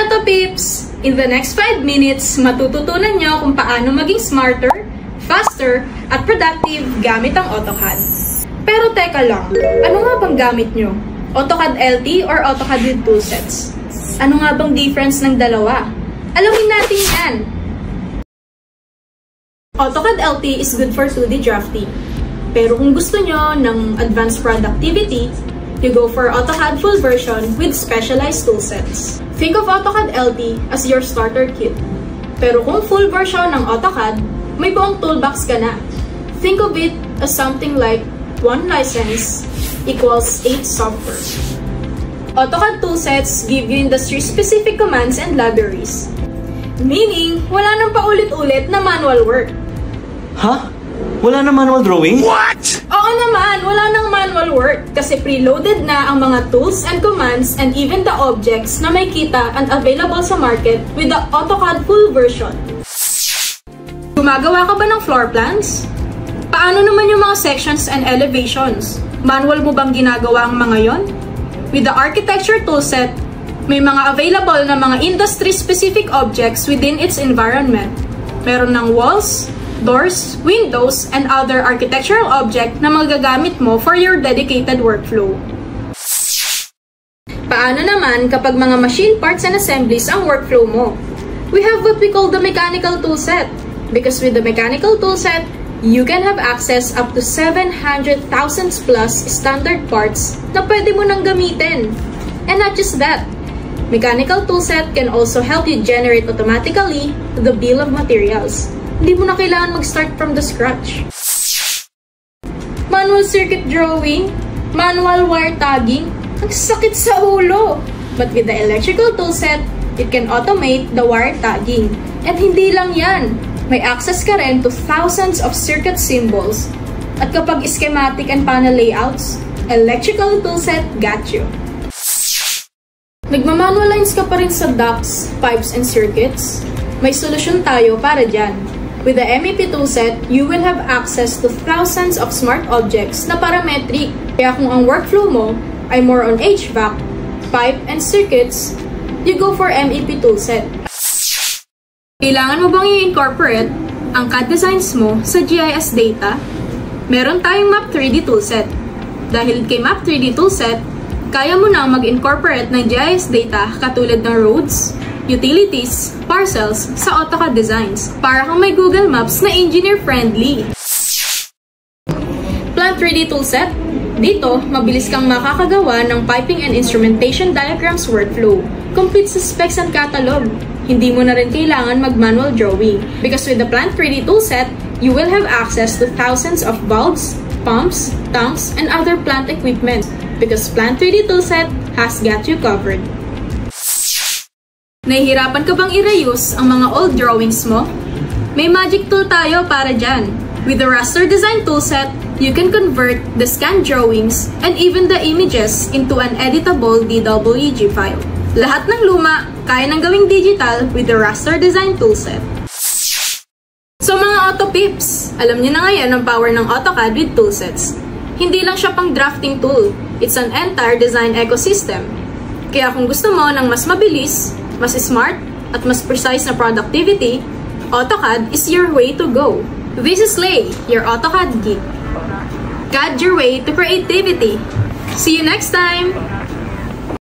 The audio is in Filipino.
Hi Auto Pips! In the next 5 minutes, matututunan nyo kung paano maging smarter, faster, at productive gamit ang AutoCAD. Pero teka lang, ano nga bang gamit nyo? AutoCAD LT or AutoCAD with toolsets? Ano nga bang difference ng dalawa? Alamin natin yan! AutoCAD LT is good for 2D drafting. Pero kung gusto nyo ng advanced productivity, you go for AutoCAD full version with specialized toolsets. Think of AutoCAD LT as your starter kit. Pero kung full version ng AutoCAD, may buong toolbox ka na. Think of it as something like 1 license equals 8 software. AutoCAD toolsets give you industry-specific commands and libraries. Meaning, wala nang paulit-ulit na manual work. Huh? Wala na manual drawing? What? Oo naman, wala nang manual work kasi preloaded na ang mga tools and commands and even the objects na may kita and available sa market with the AutoCAD full version. Gumagawa ka ba ng floor plans? Paano naman yung mga sections and elevations? Manual mo bang ginagawa ang mga yon? With the architecture toolset, may mga available na mga industry-specific objects within its environment. Meron ng walls, doors, windows, and other architectural object na magagamit mo for your dedicated workflow. Paano naman kapag mga machine parts and assemblies ang workflow mo? We have what we call the mechanical toolset. Because with the mechanical toolset, you can have access up to 700,000 plus standard parts na pwede mo nang gamitin. And not just that, mechanical toolset can also help you generate automatically the bill of materials. Hindi mo na kailangan mag-start from the scratch. Manual circuit drawing, manual wire tagging, ang sakit sa ulo. But with the electrical toolset, it can automate the wire tagging. At hindi lang yan, may access ka rin to thousands of circuit symbols. At kapag schematic and panel layouts, electrical toolset got you. Nagmamanual lines ka pa rin sa ducts, pipes, and circuits? May solusyon tayo para dyan. With the MEP toolset, you will have access to thousands of smart objects na parametric. Kaya kung ang workflow mo ay more on HVAC, pipe, and circuits, you go for MEP toolset. Kailangan mo bang i-incorporate ang CAD designs mo sa GIS data? Meron tayong Map 3D toolset. Dahil kay Map 3D toolset, kaya mo nang mag-incorporate ng GIS data katulad ng roads, utilities, parcels sa AutoCAD designs para kang may Google Maps na engineer-friendly. Plant 3D toolset. Dito, mabilis kang makakagawa ng piping and instrumentation diagrams workflow. Complete sa specs and catalog. Hindi mo na rin kailangan mag-manual drawing because with the Plant 3D toolset, you will have access to thousands of bulbs, pumps, tanks, and other plant equipment because Plant 3D toolset has got you covered. Nahihirapan ka bang i-reuse ang mga old drawings mo? May magic tool tayo para dyan. With the Raster Design Toolset, you can convert the scanned drawings and even the images into an editable DWG file. Lahat ng luma, kaya nang gawing digital with the Raster Design Toolset. So mga Auto Pips, alam niyo na ngayon ang power ng AutoCAD with toolsets. Hindi lang siya pang drafting tool, it's an entire design ecosystem. Kaya kung gusto mo ng mas mabilis, mas smart, at mas precise na productivity, AutoCAD is your way to go. This is Lay, your AutoCAD geek. CAD your way to creativity. See you next time!